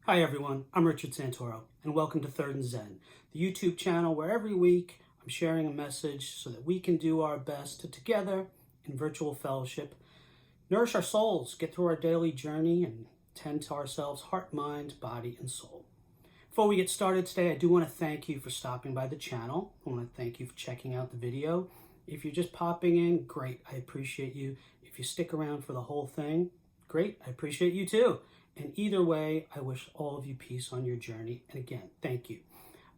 Hi everyone, I'm Richard Santoro, and welcome to Third and Zen, the YouTube channel where every week I'm sharing a message so that we can do our best to together, in virtual fellowship, nourish our souls, get through our daily journey, and tend to ourselves heart, mind, body, and soul. Before we get started today, I do want to thank you for stopping by the channel. I want to thank you for checking out the video. If you're just popping in, great, I appreciate you. If you stick around for the whole thing, great, I appreciate you too. And either way, I wish all of you peace on your journey. And again, thank you.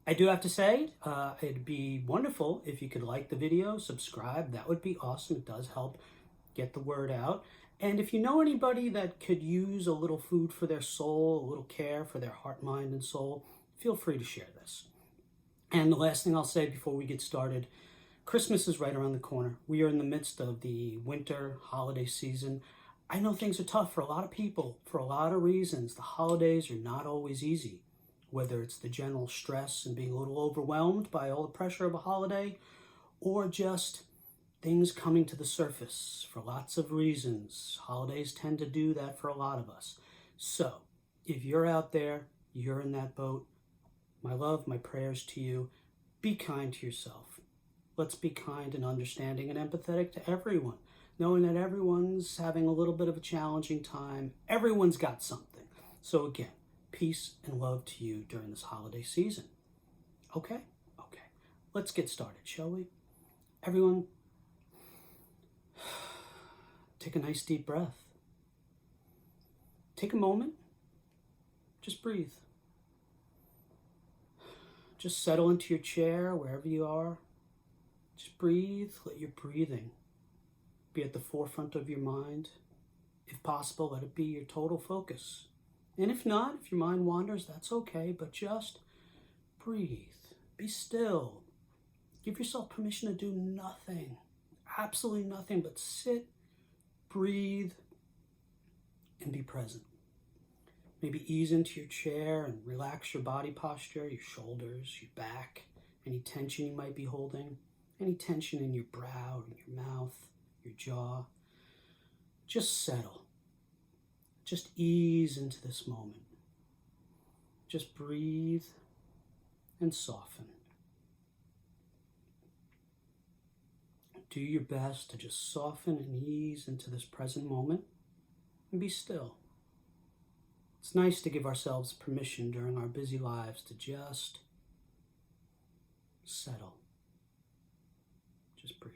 I do have to say, it'd be wonderful if you could like the video, subscribe. That would be awesome. It does help get the word out. And if you know anybody that could use a little food for their soul, a little care for their heart, mind, and soul, feel free to share this. And the last thing I'll say before we get started, Christmas is right around the corner. We are in the midst of the winter holiday season. I know things are tough for a lot of people for a lot of reasons. The holidays are not always easy, whether it's the general stress and being a little overwhelmed by all the pressure of a holiday, or just things coming to the surface for lots of reasons. Holidays tend to do that for a lot of us. So if you're out there, you're in that boat, my love, my prayers to you. Be kind to yourself. Let's be kind and understanding and empathetic to everyone, knowing that everyone's having a little bit of a challenging time. Everyone's got something. So again, peace and love to you during this holiday season. Okay? Okay. Let's get started, shall we? Everyone, take a nice deep breath. Take a moment. Just breathe. Just settle into your chair, wherever you are. Just breathe. Let your breathing be at the forefront of your mind. If possible, let it be your total focus. And if not, if your mind wanders, that's okay, but just breathe. Be still. Give yourself permission to do nothing, absolutely nothing, but sit, breathe, and be present. Maybe ease into your chair and relax your body posture, your shoulders, your back, any tension you might be holding, any tension in your brow, in your mouth, your jaw. Just settle. Just ease into this moment. Just breathe and soften. Do your best to just soften and ease into this present moment and be still. It's nice to give ourselves permission during our busy lives to just settle. Just breathe.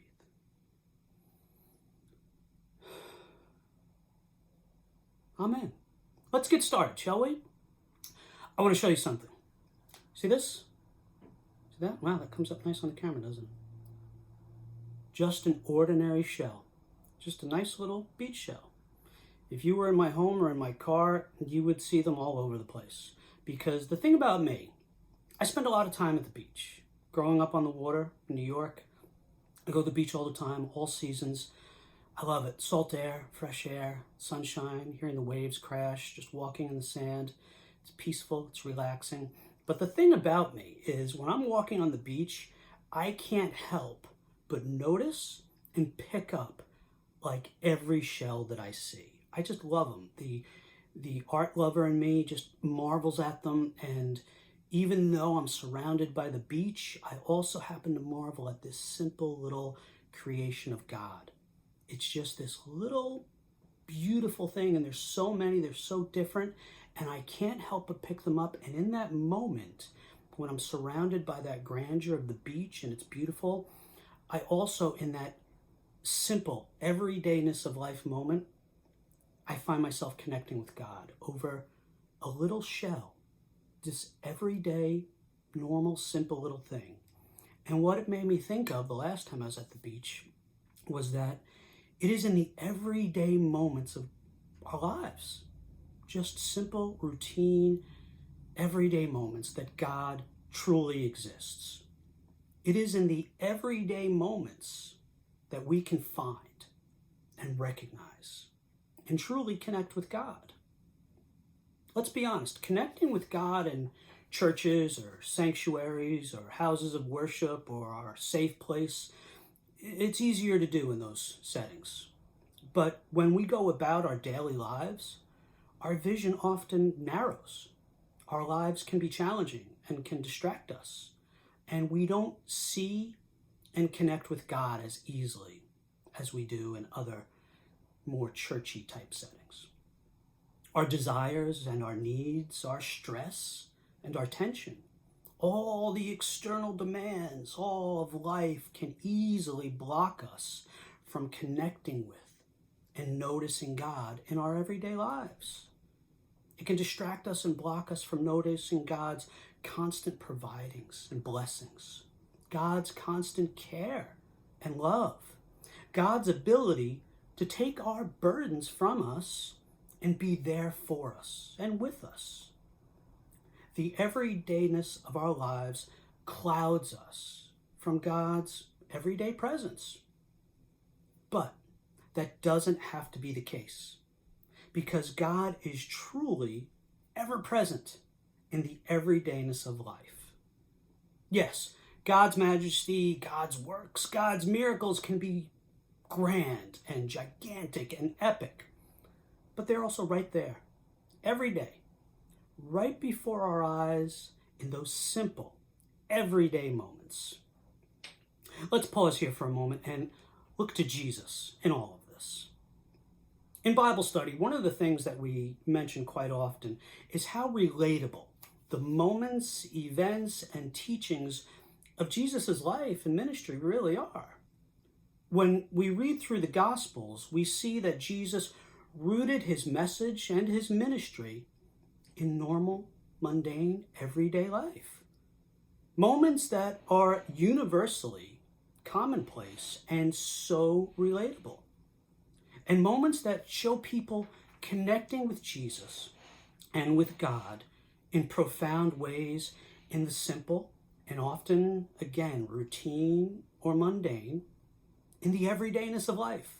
Amen. Let's get started, shall we? I want to show you something. See this? See that? Wow, that comes up nice on the camera, doesn't it? Just an ordinary shell. Just a nice little beach shell. If you were in my home or in my car, you would see them all over the place. Because the thing about me, I spend a lot of time at the beach. Growing up on the water in New York, I go to the beach all the time, all seasons. I love it. Salt air, fresh air, sunshine, hearing the waves crash, just walking in the sand. It's peaceful, it's relaxing. But the thing about me is when I'm walking on the beach, I can't help but notice and pick up like every shell that I see. I just love them. The art lover in me just marvels at them. And even though I'm surrounded by the beach, I also happen to marvel at this simple little creation of God. It's just this little beautiful thing, and there's so many, they're so different, and I can't help but pick them up. And in that moment, when I'm surrounded by that grandeur of the beach and it's beautiful, I also, in that simple everydayness of life moment, I find myself connecting with God over a little shell, this everyday, normal, simple little thing. And what it made me think of the last time I was at the beach was that it is in the everyday moments of our lives, just simple, routine, everyday moments that God truly exists. It is in the everyday moments that we can find and recognize and truly connect with God. Let's be honest, connecting with God in churches or sanctuaries or houses of worship or our safe place, it's easier to do in those settings. But when we go about our daily lives, our vision often narrows. Our lives can be challenging and can distract us, and we don't see and connect with God as easily as we do in other more churchy type settings. Our desires and our needs, our stress and our tension, all the external demands, all of life can easily block us from connecting with and noticing God in our everyday lives. It can distract us and block us from noticing God's constant providings and blessings, God's constant care and love, God's ability to take our burdens from us and be there for us and with us. The everydayness of our lives clouds us from God's everyday presence. But that doesn't have to be the case, because God is truly ever present in the everydayness of life. Yes, God's majesty, God's works, God's miracles can be grand and gigantic and epic, but they're also right there, every day, right before our eyes in those simple, everyday moments. Let's pause here for a moment and look to Jesus in all of this. In Bible study, one of the things that we mention quite often is how relatable the moments, events, and teachings of Jesus' life and ministry really are. When we read through the Gospels, we see that Jesus rooted his message and his ministry in normal, mundane, everyday life. Moments that are universally commonplace and so relatable. And moments that show people connecting with Jesus and with God in profound ways in the simple and often, again, routine or mundane, in the everydayness of life.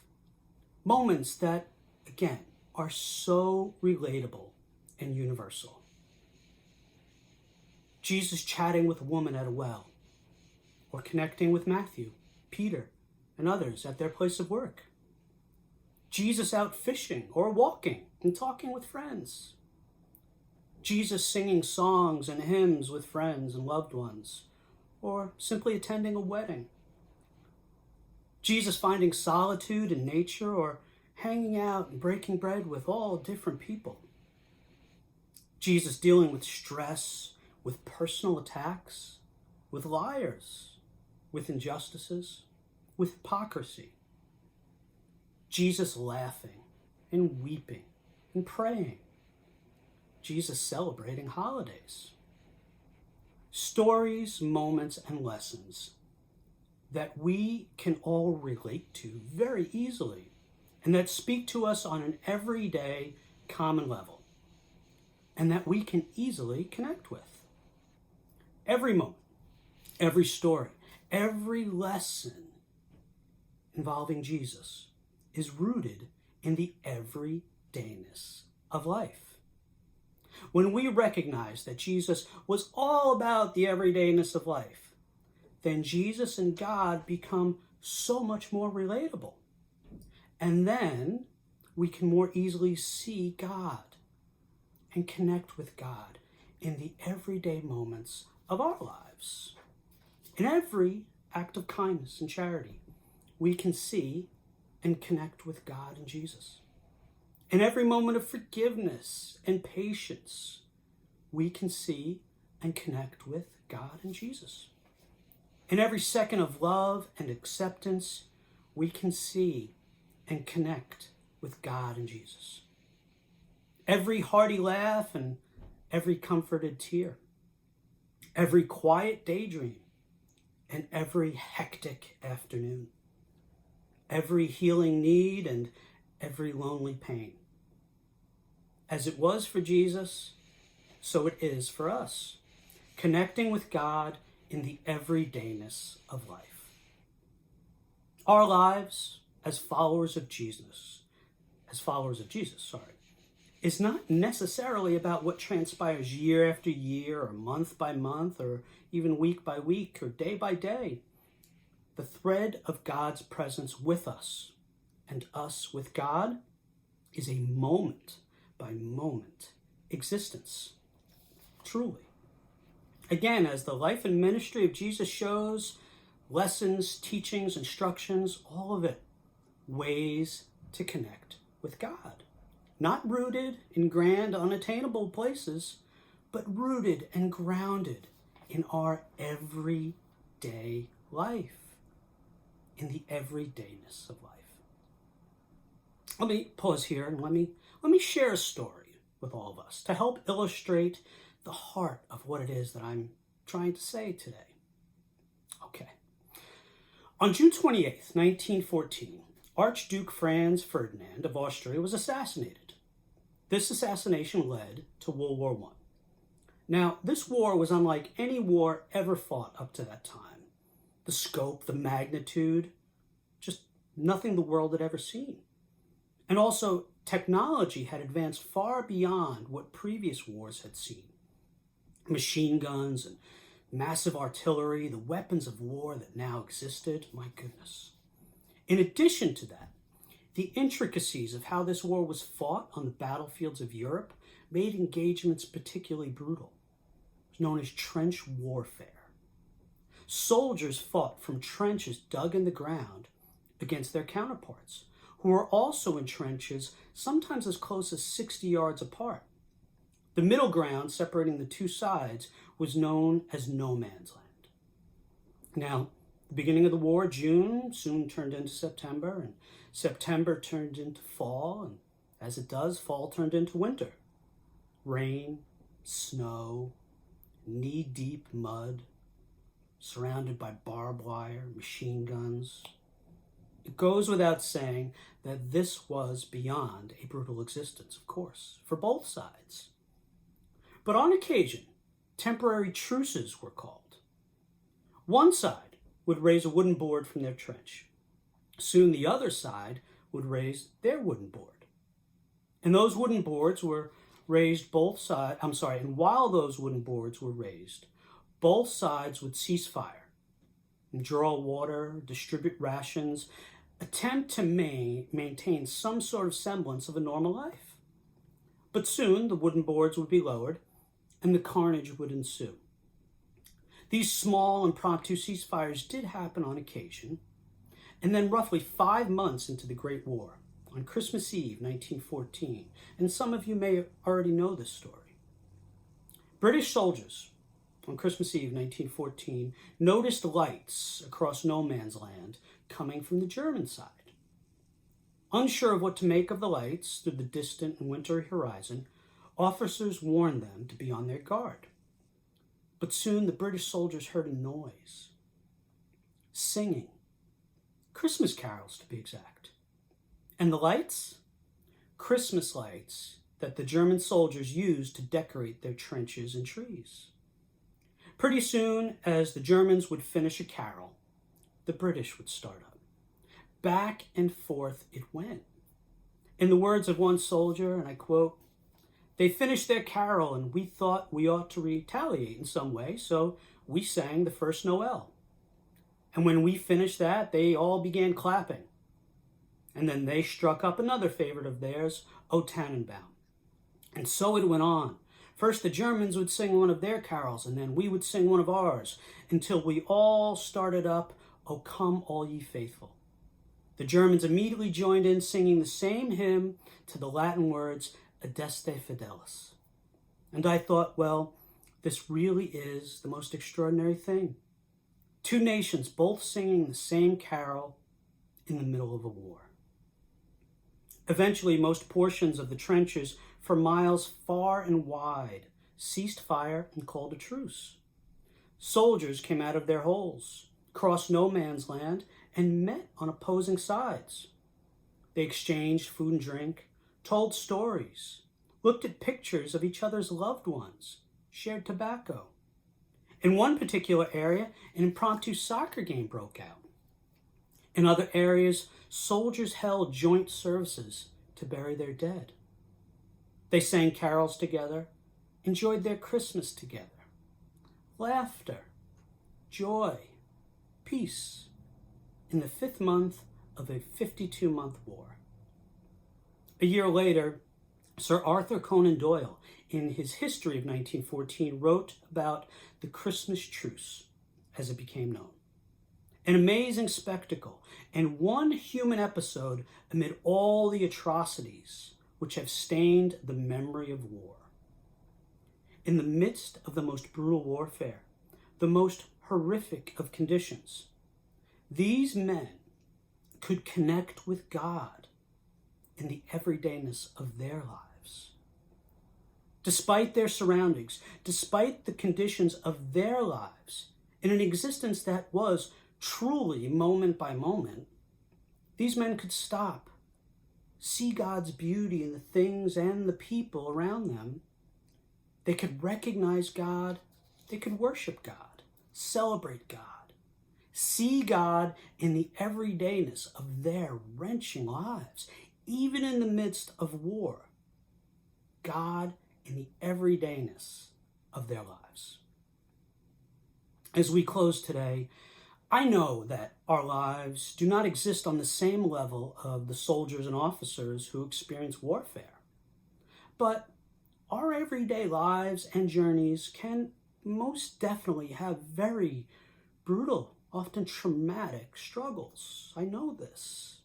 Moments that, again, are so relatable and universal. Jesus chatting with a woman at a well, or connecting with Matthew, Peter, and others at their place of work. Jesus out fishing or walking and talking with friends. Jesus singing songs and hymns with friends and loved ones, or simply attending a wedding. Jesus finding solitude in nature or hanging out and breaking bread with all different people. Jesus dealing with stress, with personal attacks, with liars, with injustices, with hypocrisy. Jesus laughing and weeping and praying. Jesus celebrating holidays. Stories, moments, and lessons that we can all relate to very easily and that speak to us on an everyday common level and that we can easily connect with. Every moment, every story, every lesson involving Jesus is rooted in the everydayness of life. When we recognize that Jesus was all about the everydayness of life, then Jesus and God become so much more relatable. And then we can more easily see God and connect with God in the everyday moments of our lives. In every act of kindness and charity, we can see and connect with God and Jesus. In every moment of forgiveness and patience, we can see and connect with God and Jesus. In every second of love and acceptance, we can see and connect with God and Jesus. Every hearty laugh and every comforted tear, every quiet daydream and every hectic afternoon, every healing need and every lonely pain. As it was for Jesus, so it is for us, connecting with God in the everydayness of life. Our lives as followers of Jesus, is not necessarily about what transpires year after year or month by month or even week by week or day by day. The thread of God's presence with us and us with God is a moment by moment existence. truly. Again, as the life and ministry of Jesus shows, lessons, teachings, instructions, all of it, ways to connect with God. Not rooted in grand, unattainable places, but rooted and grounded in our everyday life, in the everydayness of life. Let me pause here and let me share a story with all of us to help illustrate the heart of what it is that I'm trying to say today. Okay. On June 28th, 1914, Archduke Franz Ferdinand of Austria was assassinated. This assassination led to World War I. Now, this war was unlike any war ever fought up to that time. The scope, the magnitude, just nothing the world had ever seen. And also, technology had advanced far beyond what previous wars had seen. Machine guns and massive artillery, the weapons of war that now existed, my goodness. In addition to that, the intricacies of how this war was fought on the battlefields of Europe made engagements particularly brutal. It was known as trench warfare. Soldiers fought from trenches dug in the ground against their counterparts, who were also in trenches sometimes as close as 60 yards apart. The middle ground separating the two sides was known as no man's land. Now, the beginning of the war, June, soon turned into September, and September turned into fall, and as it does, fall turned into winter. Rain, snow, knee-deep mud, surrounded by barbed wire, machine guns. It goes without saying that this was beyond a brutal existence, of course, for both sides. But on occasion, temporary truces were called. One side would raise a wooden board from their trench. Soon the other side would raise their wooden board. And those wooden boards were raised and while those wooden boards were raised, both sides would cease fire and draw water, distribute rations, attempt to maintain some sort of semblance of a normal life. But soon the wooden boards would be lowered and the carnage would ensue. These small impromptu ceasefires did happen on occasion, and then roughly 5 months into the Great War, on Christmas Eve, 1914, and some of you may already know this story, British soldiers on Christmas Eve, 1914, noticed lights across no man's land coming from the German side. Unsure of what to make of the lights through the distant and wintry horizon, officers warned them to be on their guard. But soon the British soldiers heard a noise. Singing. Christmas carols, to be exact. And the lights? Christmas lights that the German soldiers used to decorate their trenches and trees. Pretty soon, as the Germans would finish a carol, the British would start up. Back and forth it went. In the words of one soldier, and I quote, "They finished their carol and we thought we ought to retaliate in some way, so we sang the first Noel. And when we finished that, they all began clapping. And then they struck up another favorite of theirs, O Tannenbaum. And so it went on. First the Germans would sing one of their carols, and then we would sing one of ours, until we all started up, O come all ye faithful. The Germans immediately joined in singing the same hymn to the Latin words, Adeste Fidelis. And I thought, well, this really is the most extraordinary thing. Two nations both singing the same carol in the middle of a war. Eventually, most portions of the trenches for miles far and wide ceased fire and called a truce. Soldiers came out of their holes, crossed no man's land, and met on opposing sides. They exchanged food and drink, told stories, looked at pictures of each other's loved ones, shared tobacco. In one particular area, an impromptu soccer game broke out. In other areas, soldiers held joint services to bury their dead. They sang carols together, enjoyed their Christmas together. Laughter, joy, peace, in the 5th month of a 52-month war. A year later, Sir Arthur Conan Doyle, in his History of 1914, wrote about the Christmas truce as it became known. An amazing spectacle, and one human episode amid all the atrocities which have stained the memory of war. In the midst of the most brutal warfare, the most horrific of conditions, these men could connect with God in the everydayness of their lives. Despite their surroundings, despite the conditions of their lives, in an existence that was truly moment by moment, these men could stop, see God's beauty in the things and the people around them. They could recognize God, they could worship God, celebrate God, see God in the everydayness of their wrenching lives, even in the midst of war. God in the everydayness of their lives. As we close today, I know that our lives do not exist on the same level of the soldiers and officers who experience warfare. But our everyday lives and journeys can most definitely have very brutal, often traumatic struggles. I know this.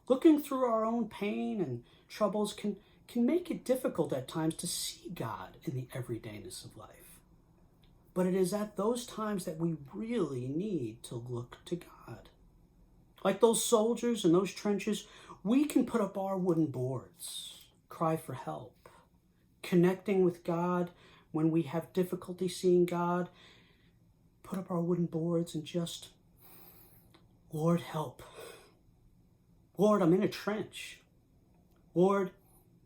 Looking through our own pain and troubles can make it difficult at times to see God in the everydayness of life. But it is at those times that we really need to look to God. Like those soldiers in those trenches, we can put up our wooden boards, cry for help, connecting with God when we have difficulty seeing God, put up our wooden boards and just, Lord, help. Lord, I'm in a trench. Lord,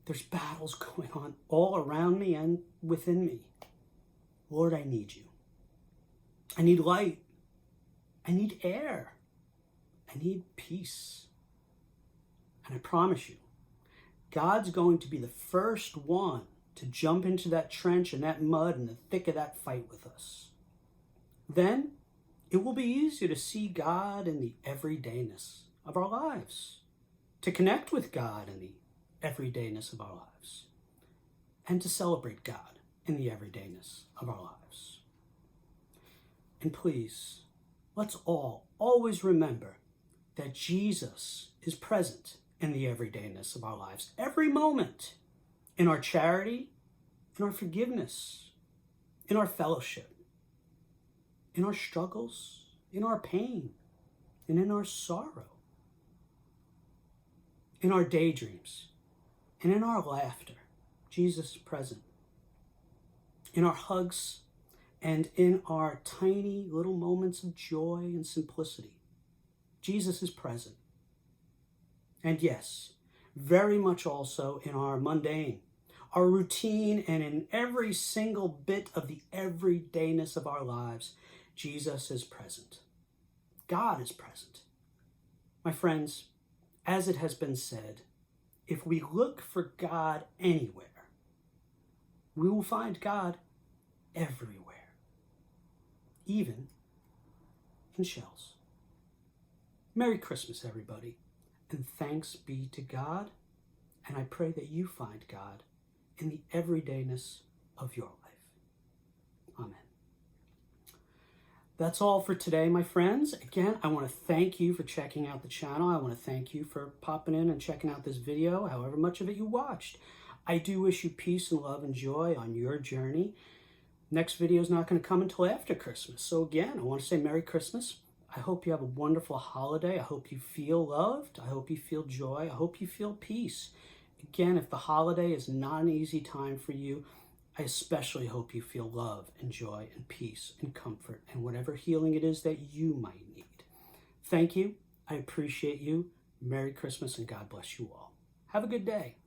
there's battles going on all around me and within me. Lord, I need you. I need light. I need air. I need peace. And I promise you, God's going to be the first one to jump into that trench and that mud in the thick of that fight with us. Then it will be easier to see God in the everydayness of our lives, to connect with God in the everydayness of our lives, and to celebrate God in the everydayness of our lives. And please, let's all always remember that Jesus is present in the everydayness of our lives, every moment, in our charity, in our forgiveness, in our fellowship, in our struggles, in our pain, and in our sorrow, in our daydreams, and in our laughter. Jesus is present. In our hugs, and in our tiny little moments of joy and simplicity, Jesus is present. And yes, very much also in our mundane, our routine, and in every single bit of the everydayness of our lives, Jesus is present. God is present. My friends, as it has been said, if we look for God anywhere, we will find God everywhere, even in shells. Merry Christmas, everybody, and thanks be to God, and I pray that you find God in the everydayness of your life. Amen. That's all for today, my friends. Again, I want to thank you for checking out the channel. I want to thank you for popping in and checking out this video, however much of it you watched. I do wish you peace and love and joy on your journey. Next video is not going to come until after Christmas. So again, I want to say Merry Christmas. I hope you have a wonderful holiday. I hope you feel loved. I hope you feel joy. I hope you feel peace. Again, if the holiday is not an easy time for you, I especially hope you feel love and joy and peace and comfort and whatever healing it is that you might need. Thank you. I appreciate you. Merry Christmas and God bless you all. Have a good day.